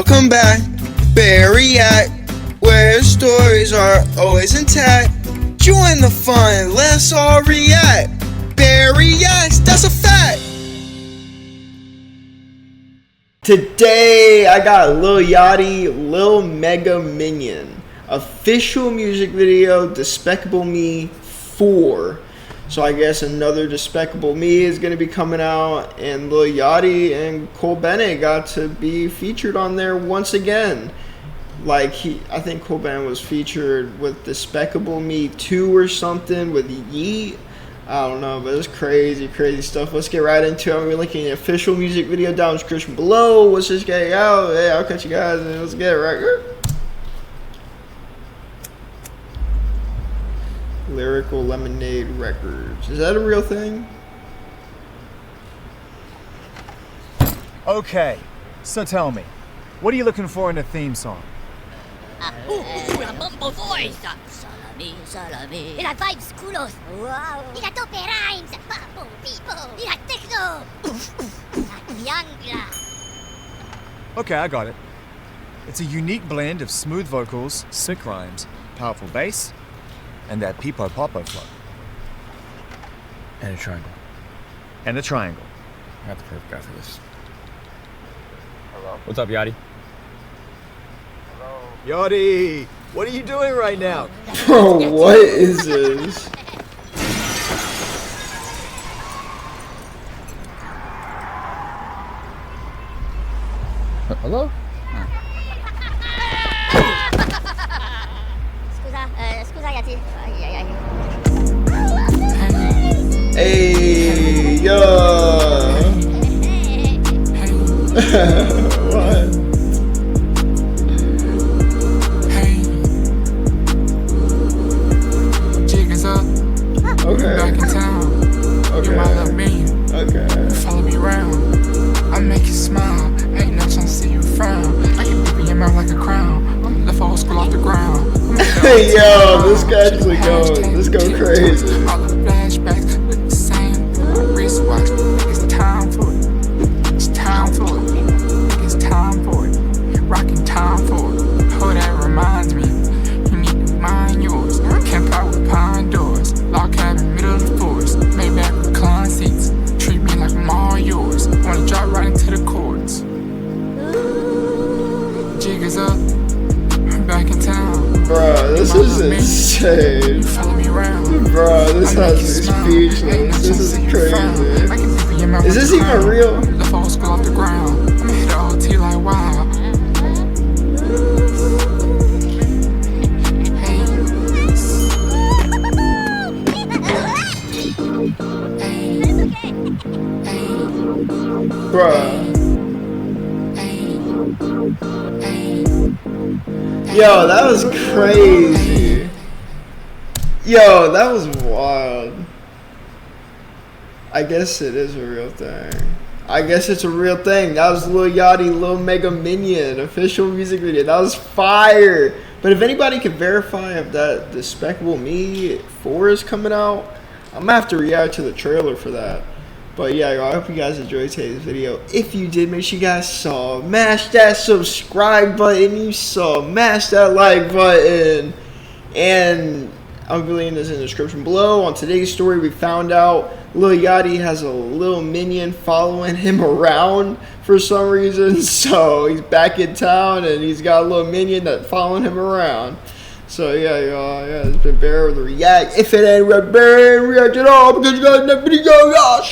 Welcome back, Barry at where stories are always intact. Join the fun, let's all react. Barry Yaks, that's a fact. Today I got Lil Yachty, Lil Mega Minion, official music video, Despicable Me 4. So I guess another Despicable Me is going to be coming out, and Lil Yachty and Cole Bennett got to be featured on there once again. I think Cole Bennett was featured with Despicable Me 2 or something with Yeet. I don't know, but it's crazy stuff. Let's get right into it. I'm going to be linking the official music video down in the description below. Let's just get it out. Hey, I'll catch you guys and let's get it right here. Lyrical Lemonade Records. Is that a real thing? Okay, so tell me, what are you looking for in a theme song? Una mumble voice. Salami. Ila vibes kulos. Wow. Ila tope rhymes. Papo people. Ila techno. Yangla. Okay, I got it. It's a unique blend of smooth vocals, sick rhymes, powerful bass, and that peepo-popo flow. And a triangle. And a triangle. I got the perfect guy for this. Hello? What's up, Yachty? Hello? Yachty, what are you doing right now? Bro, what is this? Hello? Scusa Yachty. Hey, yo. What? Okay. Back in town. Okay. You my Lil Minion. Okay. Follow me around. I make you smile. Ain't no chance to see you frown. I can dip in your mouth like a crown. I'm the old school off the ground. Hey, yo, this guy actually goes. This go crazy. All the flashbacks look the same. My wristwatch. It's time for it. It's time for it. It's time for it. Rocking time for it. Oh, that reminds me. You need to mind yours. Camp out with pine doors. Log cabin, middle of the forest. Maybach recline seats. Treat me like I'm all yours. Wanna drop right into the chords. Jig is up. I'm back in town. Bro, this is insane. You follow me around. Bro, this has me speechless. This is crazy. Is this even real? The full school off the ground. I'ma hit the OT like wow. Bruh. Yo, that was crazy. Yo, that was wild. I guess it is a real thing. I guess it's a real thing. That was Lil Yachty, Lil Mega Minion, official music video. That was fire. But if anybody can verify if that Despicable Me 4 is coming out, I'm gonna have to react to the trailer for that. But yeah, I hope you guys enjoyed today's video. If you did, make sure you guys smash that subscribe button. You smash that like button. And I'll be linking this in the description below. On today's story, we found out Lil Yachty has a little minion following him around for some reason. So he's back in town and he's got a little minion that's following him around. So yeah, y'all, it's been Bear with the react. If it ain't red, Bear ain't react at all because you guys in that video, y'all.